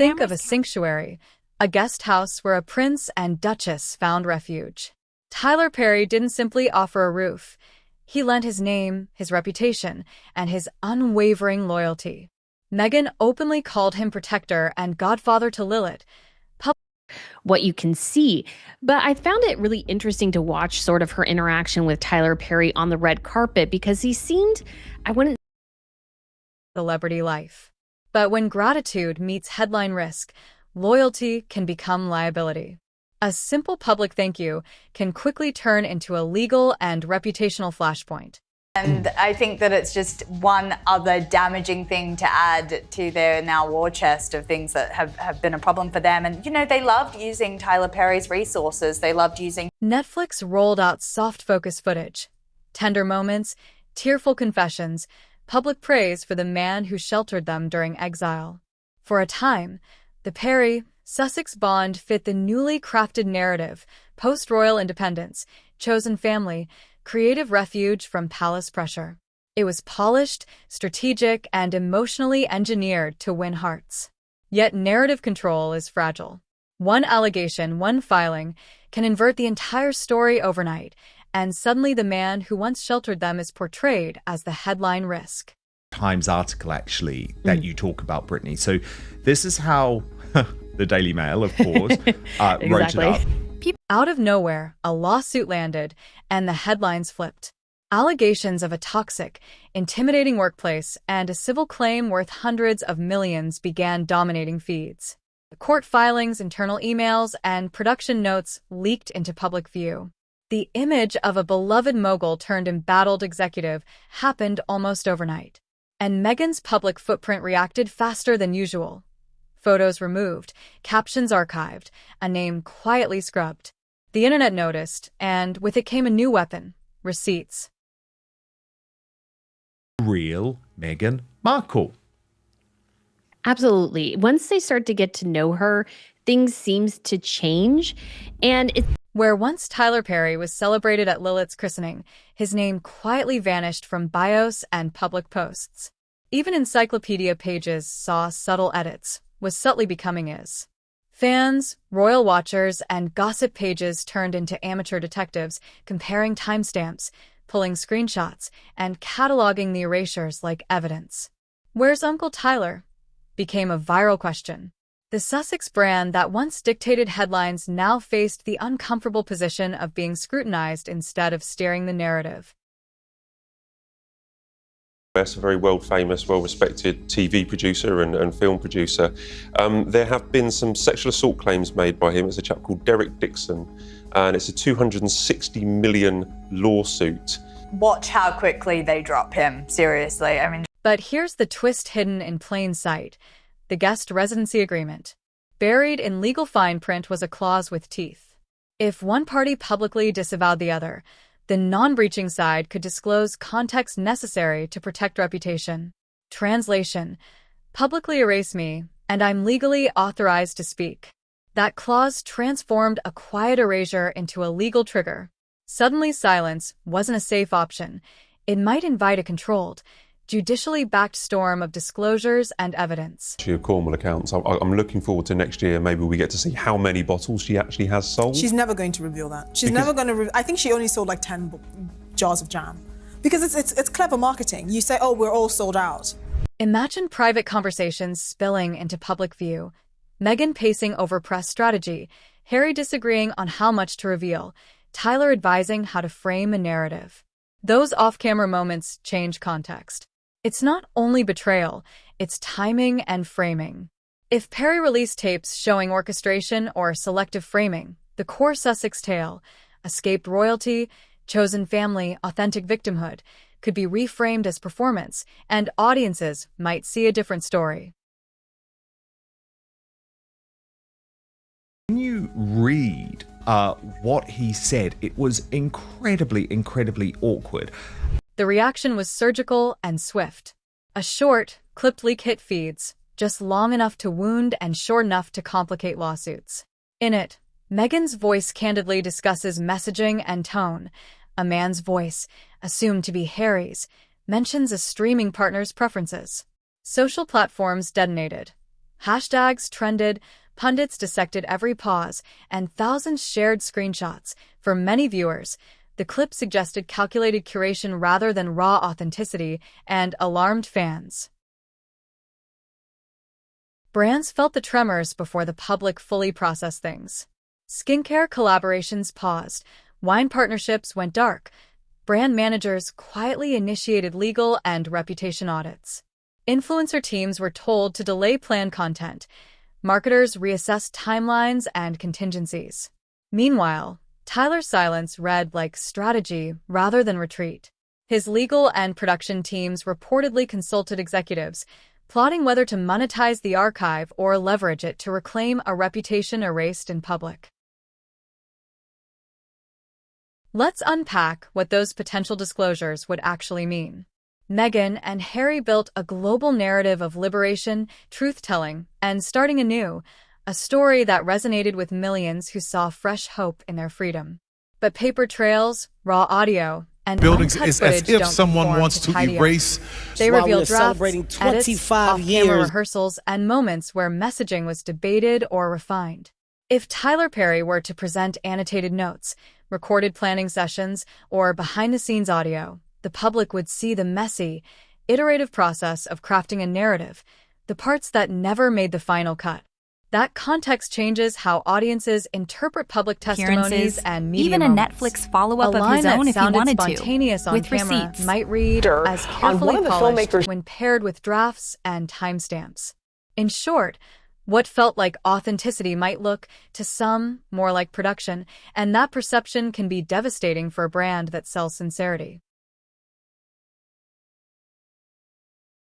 Think of a sanctuary, a guest house where a prince and duchess found refuge. Tyler Perry didn't simply offer a roof. He lent his name, his reputation, and his unwavering loyalty. Meghan openly called him protector and godfather to Lilith. What you can see. But I found it really interesting to watch sort of her interaction with Tyler Perry on the red carpet because he seemed, I wouldn't Celebrity life. But when gratitude meets headline risk, loyalty can become liability. A simple public thank you can quickly turn into a legal and reputational flashpoint. And I think that it's just one other damaging thing to add to their now war chest of things that have been a problem for them. And, you know, they loved using Tyler Perry's resources. They loved using... Netflix rolled out soft focus footage, tender moments, tearful confessions, public praise for the man who sheltered them during exile. For a time, the Perry-Sussex bond fit the newly crafted narrative, post-royal independence, chosen family, creative refuge from palace pressure. It was polished, strategic, and emotionally engineered to win hearts. Yet narrative control is fragile. One allegation, one filing, can invert the entire story overnight, and suddenly the man who once sheltered them is portrayed as the headline risk. Times article, actually, that you talk about, Brittany. So this is how the Daily Mail, of course, wrote it up. Out of nowhere, a lawsuit landed, and the headlines flipped. Allegations of a toxic, intimidating workplace and a civil claim worth hundreds of millions began dominating feeds. Court filings, internal emails, and production notes leaked into public view. The image of a beloved mogul turned embattled executive happened almost overnight. And Meghan's public footprint reacted faster than usual. Photos removed, captions archived, a name quietly scrubbed. The internet noticed, and with it came a new weapon: receipts. Real Meghan Markle. Absolutely. Once they start to get to know her, things seems to change. And it's Where once Tyler Perry was celebrated at Lilith's christening, his name quietly vanished from bios and public posts. Even encyclopedia pages saw subtle edits, was subtly becoming is. Fans, royal watchers, and gossip pages turned into amateur detectives, comparing timestamps, pulling screenshots, and cataloging the erasures like evidence. "Where's Uncle Tyler?" became a viral question. The Sussex brand that once dictated headlines now faced the uncomfortable position of being scrutinized instead of steering the narrative. A very world-famous, well-respected TV producer and film producer. There have been some sexual assault claims made by him. It's a chap called Derek Dixon, and it's a $260 million lawsuit. Watch how quickly they drop him, seriously. I mean... But here's the twist hidden in plain sight: the guest residency agreement. Buried in legal fine print was a clause with teeth. If one party publicly disavowed the other, the non-breaching side could disclose context necessary to protect reputation. Translation: publicly erase me, and I'm legally authorized to speak. That clause transformed a quiet erasure into a legal trigger. Suddenly, silence wasn't a safe option. It might invite a controlled, judicially backed storm of disclosures and evidence. Your Cornwall accounts. I'm looking forward to next year. Maybe we get to see how many bottles she actually has sold. She's never going to reveal that. She's never going to. I think she only sold like 10 jars of jam, because it's clever marketing. You say, "Oh, we're all sold out." Imagine private conversations spilling into public view. Meghan pacing over press strategy, Harry disagreeing on how much to reveal, Tyler advising how to frame a narrative. Those off-camera moments change context. It's not only betrayal, it's timing and framing. If Perry released tapes showing orchestration or selective framing, the core Sussex tale, escaped royalty, chosen family, authentic victimhood, could be reframed as performance, and audiences might see a different story. When you read what he said, it was incredibly awkward. The reaction was surgical and swift. A short, clipped leak hit feeds, just long enough to wound and short enough to complicate lawsuits. In it, Meghan's voice candidly discusses messaging and tone. A man's voice, assumed to be Harry's, mentions a streaming partner's preferences. Social platforms detonated. Hashtags trended, pundits dissected every pause, and thousands shared screenshots. For many viewers, the clip suggested calculated curation rather than raw authenticity and alarmed fans. Brands felt the tremors before the public fully processed things. Skincare collaborations paused, wine partnerships went dark, brand managers quietly initiated legal and reputation audits. Influencer teams were told to delay planned content. Marketers reassessed timelines and contingencies. Meanwhile, Tyler's silence read like strategy rather than retreat. His legal and production teams reportedly consulted executives, plotting whether to monetize the archive or leverage it to reclaim a reputation erased in public. Let's unpack what those potential disclosures would actually mean. Meghan and Harry built a global narrative of liberation, truth-telling, and starting anew, a story that resonated with millions who saw fresh hope in their freedom. But paper trails, raw audio, and buildings uncut is footage as if don't someone conform wants to tidy up. erase. They While revealed we're drafts, celebrating edits, 25 off-camera years. rehearsals, and moments where messaging was debated or refined. If Tyler Perry were to present annotated notes, recorded planning sessions, or behind-the-scenes audio, the public would see the messy, iterative process of crafting a narrative, the parts that never made the final cut. That context changes how audiences interpret public testimonies Appearances, and media even a moments. Netflix follow-up A of line his that own if he sounded wanted to, spontaneous on with camera receipts. might read as On carefully one of the polished filmmakers- when paired with drafts and timestamps. In short, what felt like authenticity might look, to some, more like production, and that perception can be devastating for a brand that sells sincerity.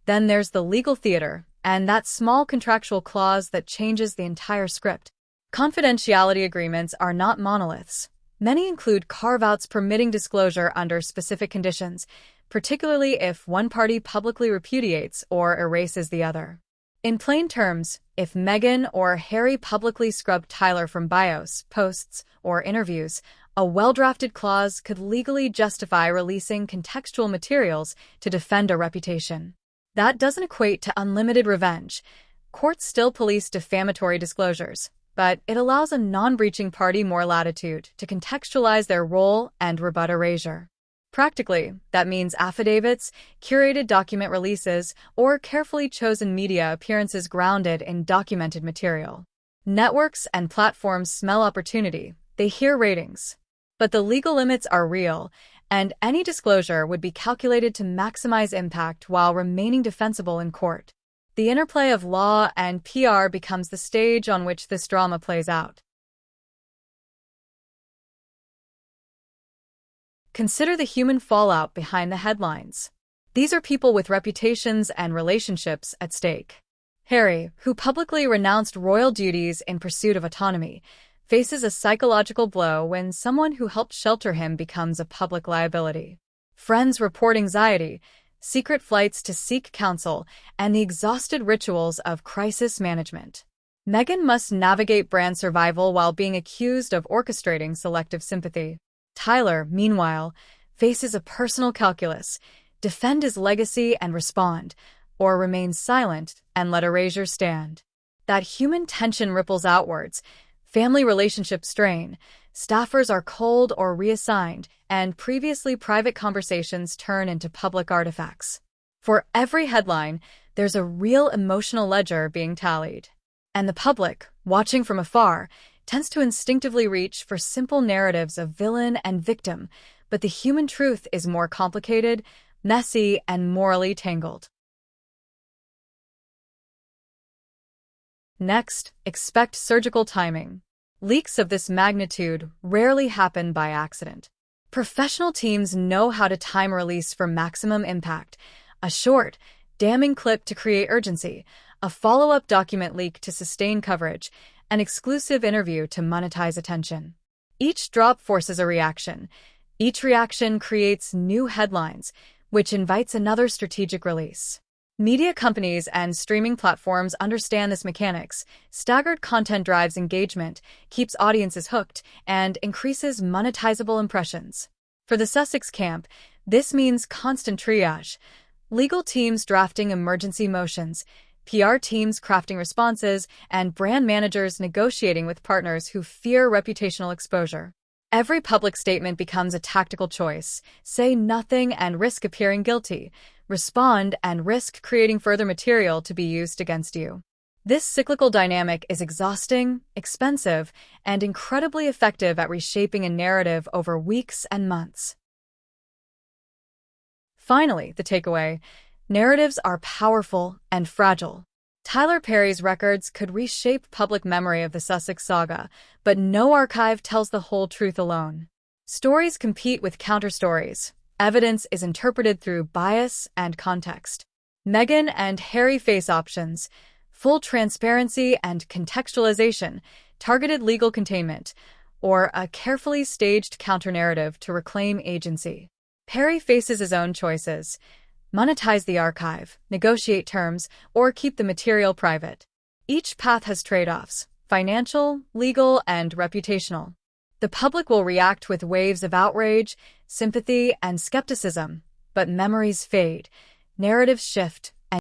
Then there's the legal theater, and that small contractual clause that changes the entire script. Confidentiality agreements are not monoliths. Many include carve-outs permitting disclosure under specific conditions, particularly if one party publicly repudiates or erases the other. In plain terms, if Meghan or Harry publicly scrubbed Tyler from bios, posts, or interviews, a well-drafted clause could legally justify releasing contextual materials to defend a reputation. That doesn't equate to unlimited revenge. Courts still police defamatory disclosures, but it allows a non-breaching party more latitude to contextualize their role and rebut erasure. Practically, that means affidavits, curated document releases, or carefully chosen media appearances grounded in documented material. Networks and platforms smell opportunity, they hear ratings. But the legal limits are real, and any disclosure would be calculated to maximize impact while remaining defensible in court. The interplay of law and PR becomes the stage on which this drama plays out. Consider the human fallout behind the headlines. These are people with reputations and relationships at stake. Harry, who publicly renounced royal duties in pursuit of autonomy, faces a psychological blow when someone who helped shelter him becomes a public liability. Friends report anxiety, secret flights to seek counsel, and the exhausted rituals of crisis management. Meghan must navigate brand survival while being accused of orchestrating selective sympathy. Tyler, meanwhile, faces a personal calculus: defend his legacy and respond, or remain silent and let erasure stand. That human tension ripples outwards. Family relationships strain, staffers are cold or reassigned, and previously private conversations turn into public artifacts. For every headline, there's a real emotional ledger being tallied. And the public, watching from afar, tends to instinctively reach for simple narratives of villain and victim, but the human truth is more complicated, messy, and morally tangled. Next, expect surgical timing. Leaks of this magnitude rarely happen by accident. Professional teams know how to time a release for maximum impact. A short, damning clip to create urgency, a follow-up document leak to sustain coverage, an exclusive interview to monetize attention. Each drop forces a reaction. Each reaction creates new headlines, which invites another strategic release. Media companies and streaming platforms understand this mechanics. Staggered content drives engagement, keeps audiences hooked, and increases monetizable impressions. For the Sussex camp, this means constant triage. Legal teams drafting emergency motions, PR teams crafting responses, and brand managers negotiating with partners who fear reputational exposure. Every public statement becomes a tactical choice. Say nothing and risk appearing guilty. Respond and risk creating further material to be used against you. This cyclical dynamic is exhausting, expensive, and incredibly effective at reshaping a narrative over weeks and months. Finally, the takeaway: narratives are powerful and fragile. Tyler Perry's records could reshape public memory of the Sussex saga, but no archive tells the whole truth alone. Stories compete with counterstories. Evidence is interpreted through bias and context. Meghan and Harry face options: full transparency and contextualization, targeted legal containment, or a carefully staged counter-narrative to reclaim agency. Perry faces his own choices: monetize the archive, negotiate terms, or keep the material private. Each path has trade-offs: financial, legal, and reputational. The public will react with waves of outrage, sympathy, and skepticism, but memories fade, narratives shift,